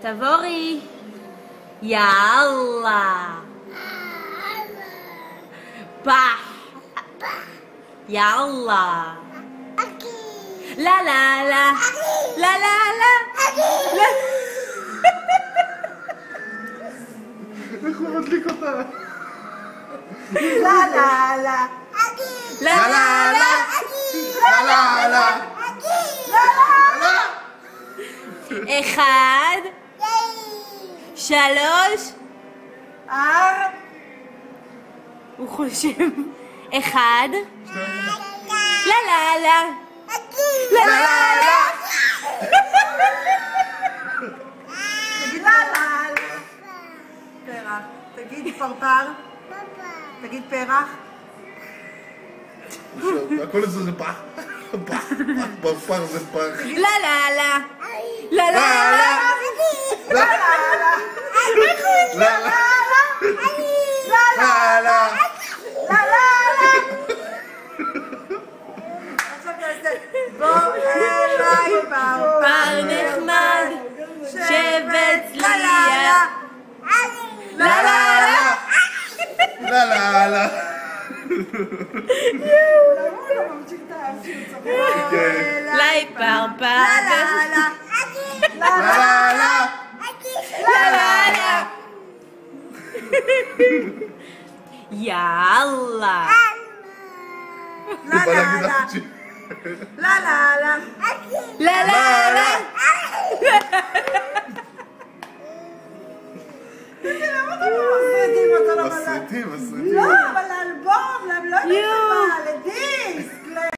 תבורי. יאללה. פח. יאללה. לה לה לה. לה לה לה. איך הוא מדליק אותה? לה לה לה. לה לה לה. לה לה לה. אחד. שלוש. הוא חושב. אחד. לה לה לה. לה לה לה. תגיד לה לה לה. פרח. תגיד פרפר. תגיד פרח. הכל אצלו זה פח. פח. פרפר זה פח. לה לה לה. לה לה לה. לה לה לה. לה. בוא אליי פר נחמד. שבט לה ליה. לה לה לה. לה לה לה. לי פרפר. לה לה לה. לה לה לה. יאללה. לה לה לה. לה לה לה. לה לה לה. בסרטים. לא, אבל לאלבום, לא יודעת מה, לדיסק.